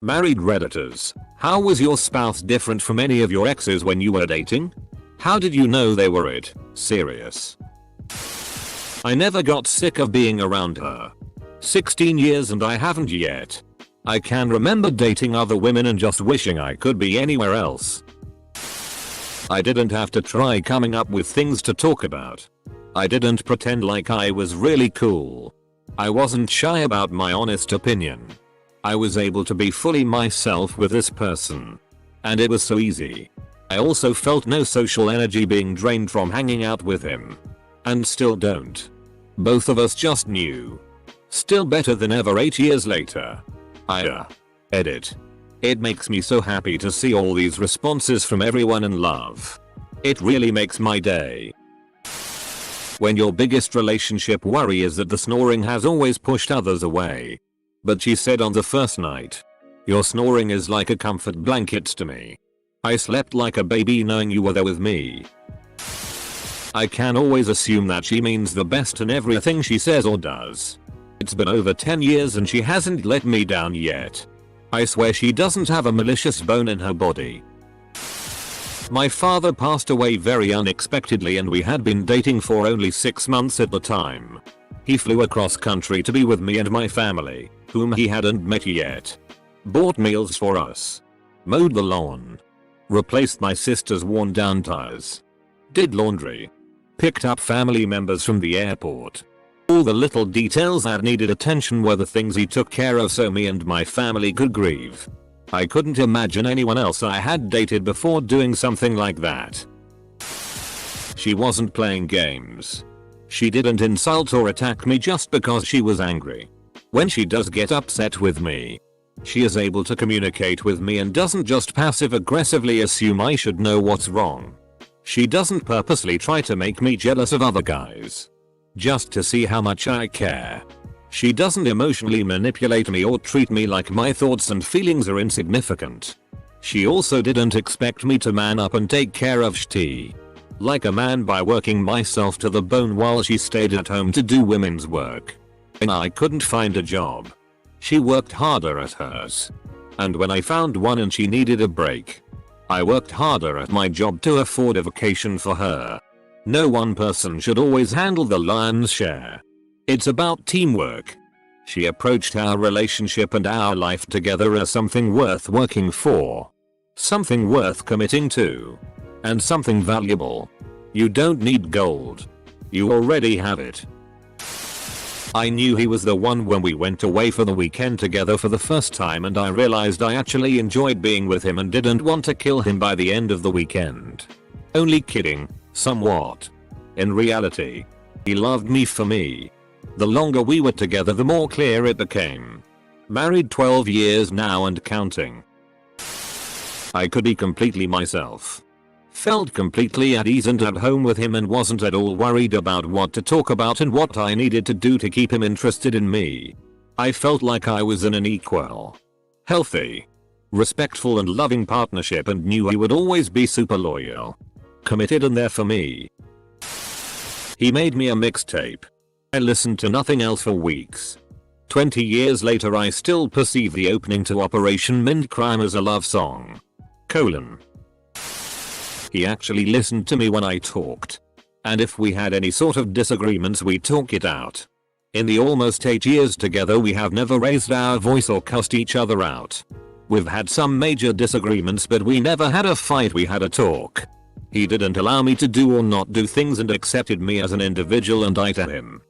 Married Redditors, how was your spouse different from any of your exes when you were dating? How did you know they were it? Serious. I never got sick of being around her. 16 years and I haven't yet. I can remember dating other women and just wishing I could be anywhere else. I didn't have to try coming up with things to talk about. I didn't pretend like I was really cool. I wasn't shy about my honest opinion. I was able to be fully myself with this person. And it was so easy. I also felt no social energy being drained from hanging out with him. And still don't. Both of us just knew. Still better than ever 8 years later. Edit. It makes me so happy to see all these responses from everyone in love. It really makes my day. When your biggest relationship worry is that the snoring has always pushed others away. But she said on the first night, your snoring is like a comfort blanket to me. I slept like a baby knowing you were there with me. I can always assume that she means the best in everything she says or does. It's been over 10 years and she hasn't let me down yet. I swear she doesn't have a malicious bone in her body. My father passed away very unexpectedly and we had been dating for only 6 months at the time. He flew across country to be with me and my family, whom he hadn't met yet. Bought meals for us. Mowed the lawn. Replaced my sister's worn down tires. Did laundry. Picked up family members from the airport. All the little details that needed attention were the things he took care of so me and my family could grieve. I couldn't imagine anyone else I had dated before doing something like that. She wasn't playing games. She didn't insult or attack me just because she was angry. When she does get upset with me, she is able to communicate with me and doesn't just passive aggressively assume I should know what's wrong. She doesn't purposely try to make me jealous of other guys. Just to see how much I care. She doesn't emotionally manipulate me or treat me like my thoughts and feelings are insignificant. She also didn't expect me to man up and take care of shit. Like a man by working myself to the bone while she stayed at home to do women's work. And I couldn't find a job. She worked harder at hers. And when I found one and she needed a break, I worked harder at my job to afford a vacation for her. No one person should always handle the lion's share. It's about teamwork. She approached our relationship and our life together as something worth working for. Something worth committing to. And something valuable. You don't need gold. You already have it. I knew he was the one when we went away for the weekend together for the first time and I realized I actually enjoyed being with him and didn't want to kill him by the end of the weekend. Only kidding, somewhat. In reality, he loved me for me. The longer we were together the more clear it became. Married 12 years now and counting. I could be completely myself. Felt completely at ease and at home with him and wasn't at all worried about what to talk about and what I needed to do to keep him interested in me. I felt like I was in an equal, healthy, respectful and loving partnership and knew he would always be super loyal, committed and there for me. He made me a mixtape. I listened to nothing else for weeks. 20 years later I still perceive the opening to Operation Mint Crime as a love song. He actually listened to me when I talked. And if we had any sort of disagreements we talk it out. In the almost 8 years together we have never raised our voice or cussed each other out. We've had some major disagreements but we never had a fight, we had a talk. He didn't allow me to do or not do things and accepted me as an individual and I to him.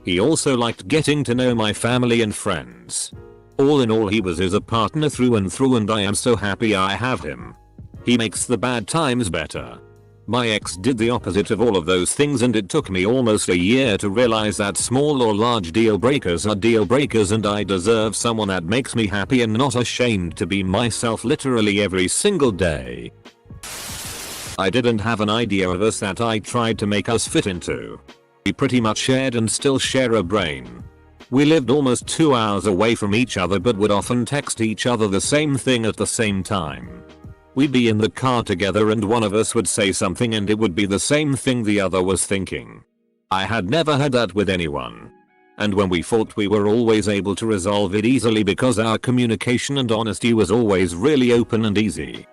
He also liked getting to know my family and friends. All in all he was a partner through and through and I am so happy I have him. He makes the bad times better. My ex did the opposite of all of those things and it took me almost a year to realize that small or large deal breakers are deal breakers and I deserve someone that makes me happy and not ashamed to be myself literally every single day. I didn't have an idea of us that I tried to make us fit into. We pretty much shared and still share a brain. We lived almost 2 hours away from each other but would often text each other the same thing at the same time. We'd be in the car together and one of us would say something and it would be the same thing the other was thinking. I had never had that with anyone. And when we fought we were always able to resolve it easily because our communication and honesty was always really open and easy.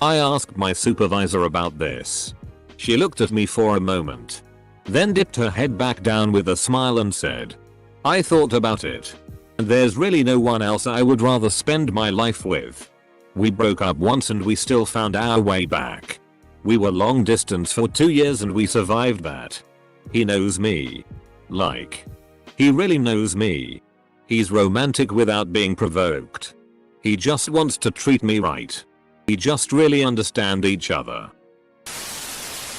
I asked my supervisor about this. She looked at me for a moment. Then dipped her head back down with a smile and said, "I thought about it. And there's really no one else I would rather spend my life with. We broke up once and we still found our way back. We were long distance for 2 years and we survived that. He knows me. Like. He really knows me. He's romantic without being provoked. He just wants to treat me right. We just really understand each other."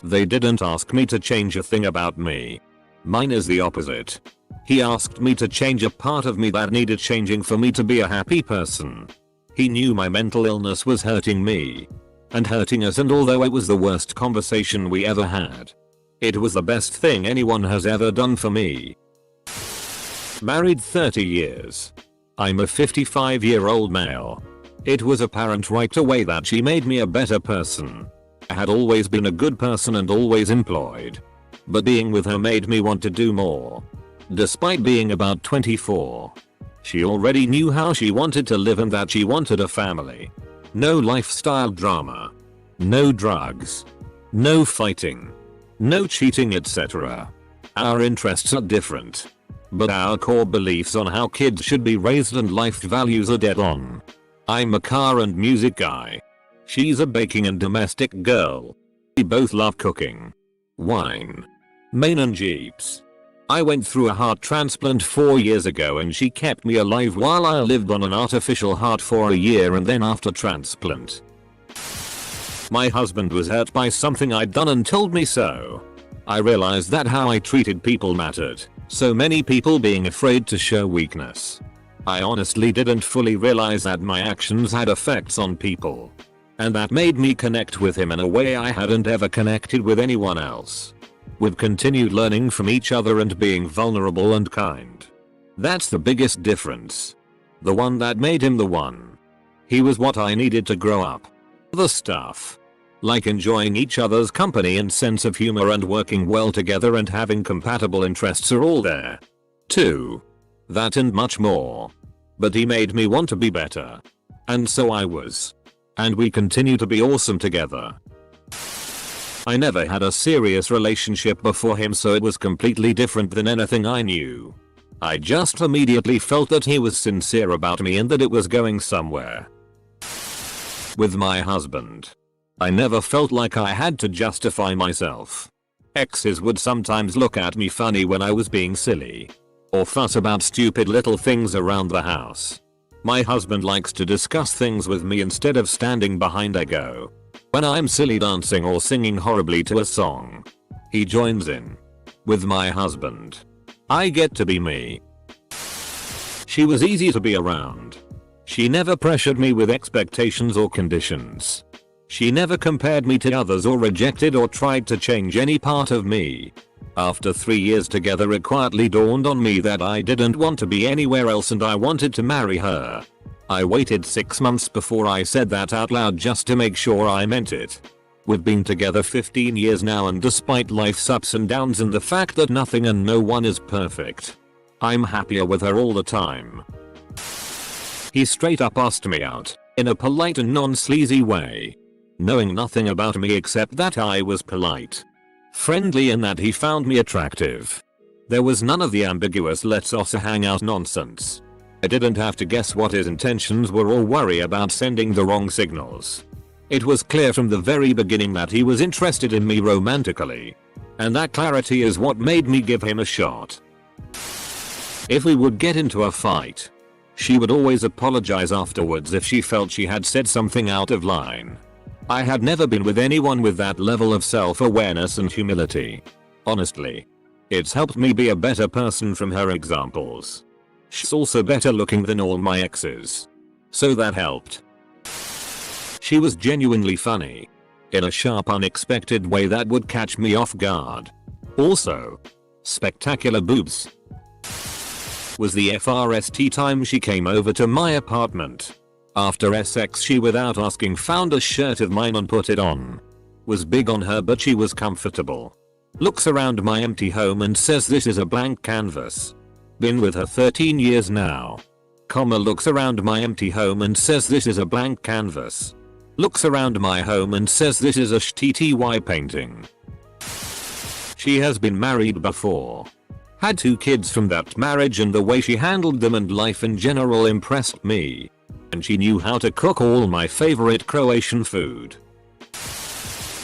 They didn't ask me to change a thing about me. Mine is the opposite. He asked me to change a part of me that needed changing for me to be a happy person. He knew my mental illness was hurting me. And hurting us, and although it was the worst conversation we ever had, it was the best thing anyone has ever done for me. Married 30 years. I'm a 55-year-old male. It was apparent right away that she made me a better person. I had always been a good person and always employed. But being with her made me want to do more. Despite being about 24. She already knew how she wanted to live and that she wanted a family. No lifestyle drama. No drugs. No fighting. No cheating, etc. Our interests are different. But our core beliefs on how kids should be raised and life values are dead on. I'm a car and music guy. She's a baking and domestic girl. We both love cooking. Wine. Maine and Jeeps. I went through a heart transplant 4 years ago and she kept me alive while I lived on an artificial heart for a year and then after transplant. My husband was hurt by something I'd done and told me so. I realized that how I treated people mattered, so many people being afraid to show weakness. I honestly didn't fully realize that my actions had effects on people. And that made me connect with him in a way I hadn't ever connected with anyone else. We've continued learning from each other and being vulnerable and kind. That's the biggest difference. The one that made him the one. He was what I needed to grow up. The stuff. Like enjoying each other's company and sense of humor and working well together and having compatible interests are all there. Too. That and much more. But he made me want to be better. And so I was. And we continue to be awesome together. I never had a serious relationship before him, so it was completely different than anything I knew. I just immediately felt that he was sincere about me and that it was going somewhere. With my husband, I never felt like I had to justify myself. Exes would sometimes look at me funny when I was being silly. Or fuss about stupid little things around the house. My husband likes to discuss things with me instead of standing behind ego. When I'm silly dancing or singing horribly to a song, he joins in. With my husband, I get to be me. She was easy to be around. She never pressured me with expectations or conditions. She never compared me to others or rejected or tried to change any part of me. After 3 years together, it quietly dawned on me that I didn't want to be anywhere else and I wanted to marry her. I waited 6 months before I said that out loud just to make sure I meant it. We've been together 15 years now, and despite life's ups and downs and the fact that nothing and no one is perfect, I'm happier with her all the time. He straight up asked me out, in a polite and non-sleazy way. Knowing nothing about me except that I was polite. Friendly, and that he found me attractive. There was none of the ambiguous "let's also hang out" nonsense. I didn't have to guess what his intentions were or worry about sending the wrong signals. It was clear from the very beginning that he was interested in me romantically. And that clarity is what made me give him a shot. If we would get into a fight, she would always apologize afterwards if she felt she had said something out of line. I had never been with anyone with that level of self-awareness and humility. Honestly, it's helped me be a better person from her examples. She's also better looking than all my exes. So that helped. She was genuinely funny. In a sharp, unexpected way that would catch me off guard. Also, spectacular boobs. Was the FRST time she came over to my apartment. After sex, she without asking found a shirt of mine and put it on. Was big on her, but she was comfortable. Looks around my empty home and says this is a blank canvas. Been with her 13 years now. Looks around my empty home and says this is a blank canvas. Looks around my home and says this is a you.I painting. She has been married before. Had 2 kids from that marriage, and the way she handled them and life in general impressed me. And she knew how to cook all my favorite Croatian food.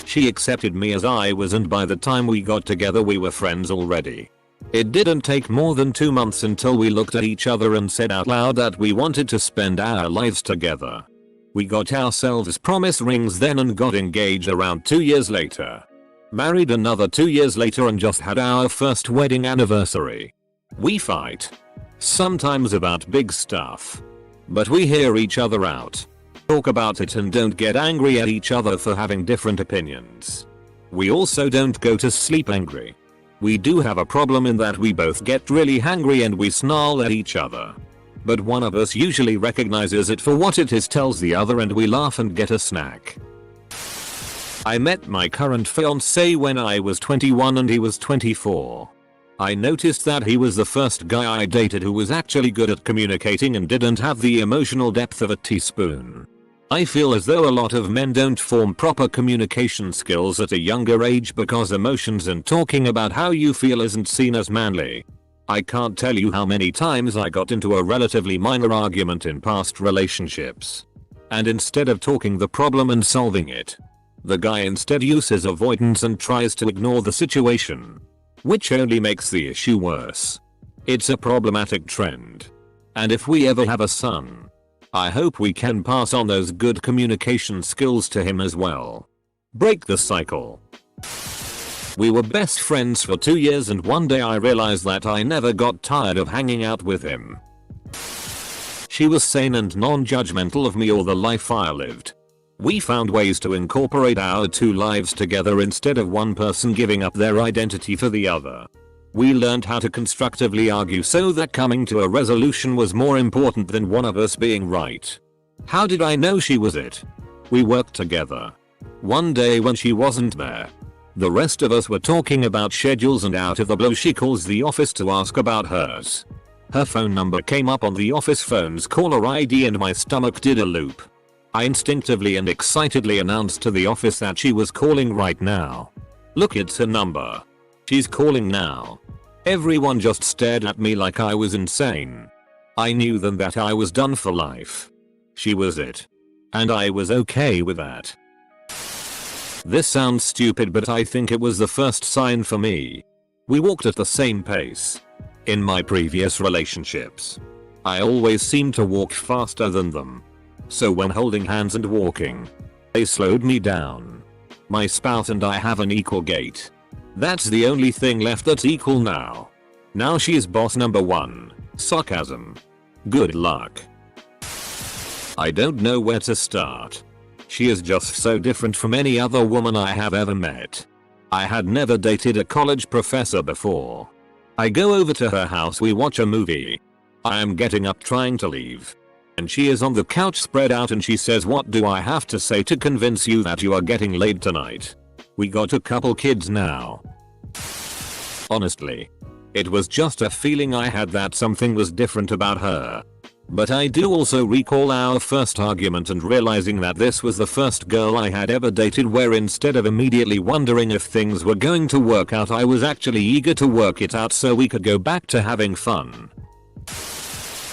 She accepted me as I was, and by the time we got together we were friends already. It didn't take more than 2 months until we looked at each other and said out loud that we wanted to spend our lives together. We got ourselves promise rings then and got engaged around 2 years later. Married another 2 years later and just had our first wedding anniversary. We fight. Sometimes about big stuff. But we hear each other out. Talk about it and don't get angry at each other for having different opinions. We also don't go to sleep angry. We do have a problem in that we both get really hangry and we snarl at each other. But one of us usually recognizes it for what it is, tells the other, and we laugh and get a snack. I met my current fiancé when I was 21 and he was 24. I noticed that he was the first guy I dated who was actually good at communicating and didn't have the emotional depth of a teaspoon. I feel as though a lot of men don't form proper communication skills at a younger age because emotions and talking about how you feel isn't seen as manly. I can't tell you how many times I got into a relatively minor argument in past relationships. And instead of talking the problem and solving it, the guy instead uses avoidance and tries to ignore the situation, which only makes the issue worse. It's a problematic trend. And if we ever have a son, I hope we can pass on those good communication skills to him as well. Break the cycle. We were best friends for 2 years and one day I realized that I never got tired of hanging out with him. She was sane and non-judgmental of me or the life I lived. We found ways to incorporate our 2 lives together instead of one person giving up their identity for the other. We learned how to constructively argue so that coming to a resolution was more important than one of us being right. How did I know she was it? We worked together. One day when she wasn't there, the rest of us were talking about schedules and out of the blue she calls the office to ask about hers. Her phone number came up on the office phone's caller ID and my stomach did a loop. I instinctively and excitedly announced to the office that she was calling right now. Look, it's her number. She's calling now. Everyone just stared at me like I was insane. I knew then that I was done for life. She was it. And I was okay with that. This sounds stupid, but I think it was the first sign for me. We walked at the same pace. In my previous relationships, I always seemed to walk faster than them. So when holding hands and walking, they slowed me down. My spouse and I have an equal gait. That's the only thing left that's equal now. Now she's boss number 1. Sarcasm. Good luck. I don't know where to start. She is just so different from any other woman I have ever met. I had never dated a college professor before. I go over to her house, we watch a movie. I am getting up trying to leave. And she is on the couch spread out and she says, "What do I have to say to convince you that you are getting laid tonight? We got a couple kids now." Honestly, it was just a feeling I had that something was different about her. But I do also recall our first argument and realizing that this was the first girl I had ever dated where instead of immediately wondering if things were going to work out, I was actually eager to work it out so we could go back to having fun.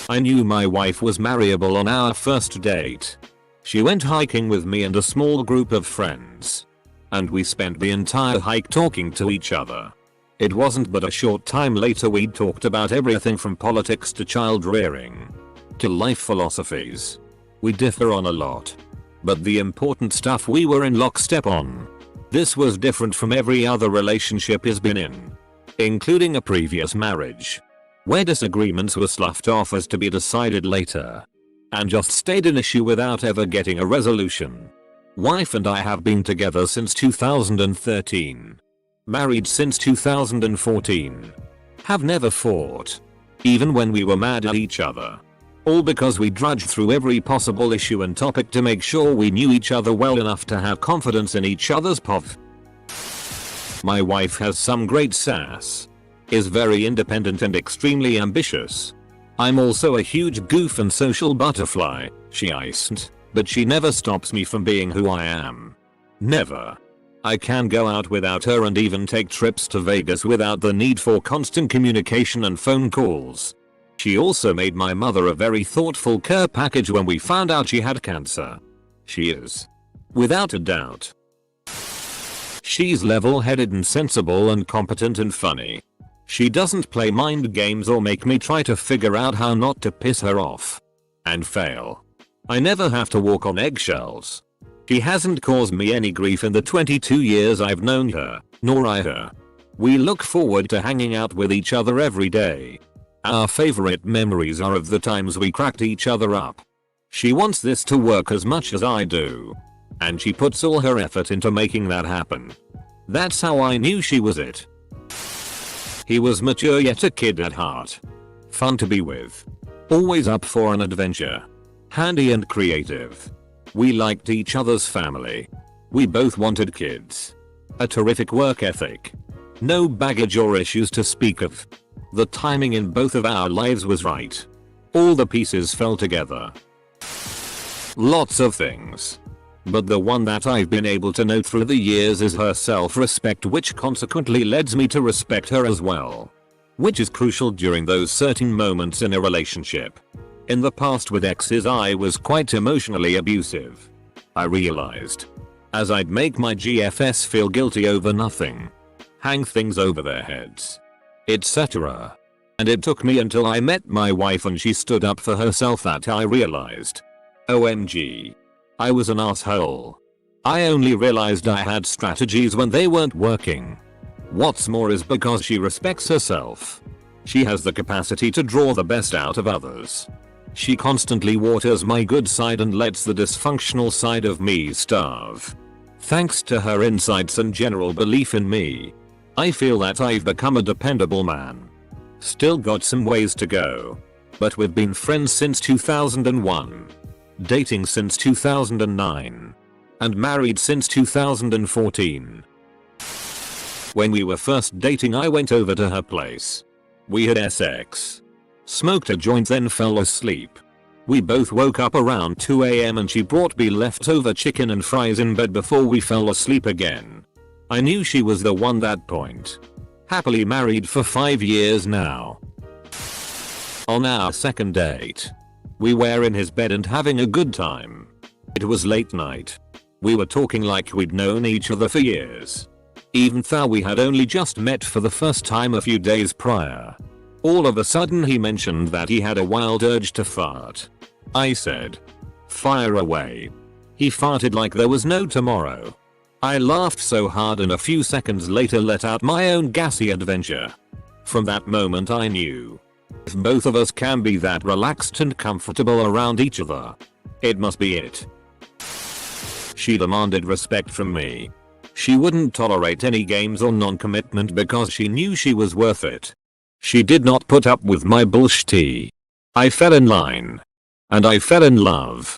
I knew my wife was marryable on our first date. She went hiking with me and a small group of friends. And we spent the entire hike talking to each other. It wasn't but a short time later we'd talked about everything from politics to child rearing to life philosophies. We differ on a lot. But the important stuff we were in lockstep on. This was different from every other relationship he's been in, including a previous marriage, where disagreements were sloughed off as to be decided later, and just stayed an issue without ever getting a resolution. Wife and I have been together since 2013. Married since 2014. Have never fought. Even when we were mad at each other. All because we drudged through every possible issue and topic to make sure we knew each other well enough to have confidence in each other's My wife has some great sass. Is very independent and extremely ambitious. I'm also a huge goof and social butterfly, she isn't, but she never stops me from being who I am. Never. I can go out without her and even take trips to Vegas without the need for constant communication and phone calls. She also made my mother a very thoughtful care package when we found out she had cancer. She is. Without a doubt. She's level-headed and sensible and competent and funny. She doesn't play mind games or make me try to figure out how not to piss her off. And fail. I never have to walk on eggshells. She hasn't caused me any grief in the 22 years I've known her, nor I her. We look forward to hanging out with each other every day. Our favorite memories are of the times we cracked each other up. She wants this to work as much as I do. And she puts all her effort into making that happen. That's how I knew she was it. He was mature yet a kid at heart. Fun to be with. Always up for an adventure. Handy and creative. We liked each other's family. We both wanted kids. A terrific work ethic. No baggage or issues to speak of. The timing in both of our lives was right. All the pieces fell together. Lots of things. But the one that I've been able to note through the years is her self-respect, which consequently leads me to respect her as well. Which is crucial during those certain moments in a relationship. In the past with exes I was quite emotionally abusive. I realized. As I'd make my GFs feel guilty over nothing. Hang things over their heads. Etc. And it took me until I met my wife and she stood up for herself that I realized. OMG. I was an asshole. I only realized I had strategies when they weren't working. What's more is because she respects herself. She has the capacity to draw the best out of others. She constantly waters my good side and lets the dysfunctional side of me starve. Thanks to her insights and general belief in me, I feel that I've become a dependable man. Still got some ways to go. But we've been friends since 2001. Dating since 2009. And married since 2014. When we were first dating I went over to her place. We had sex. Smoked a joint then fell asleep. We both woke up around 2 AM and she brought me leftover chicken and fries in bed before we fell asleep again. I knew she was the one that point. Happily married for 5 years now. On our second date. We were in his bed and having a good time. It was late night. We were talking like we'd known each other for years. Even though we had only just met for the first time a few days prior. All of a sudden he mentioned that he had a wild urge to fart. I said, "Fire away." He farted like there was no tomorrow. I laughed so hard and a few seconds later let out my own gassy adventure. From that moment I knew. If both of us can be that relaxed and comfortable around each other, it must be it. She demanded respect from me. She wouldn't tolerate any games or non-commitment because she knew she was worth it. She did not put up with my bullshit. I fell in line. And I fell in love.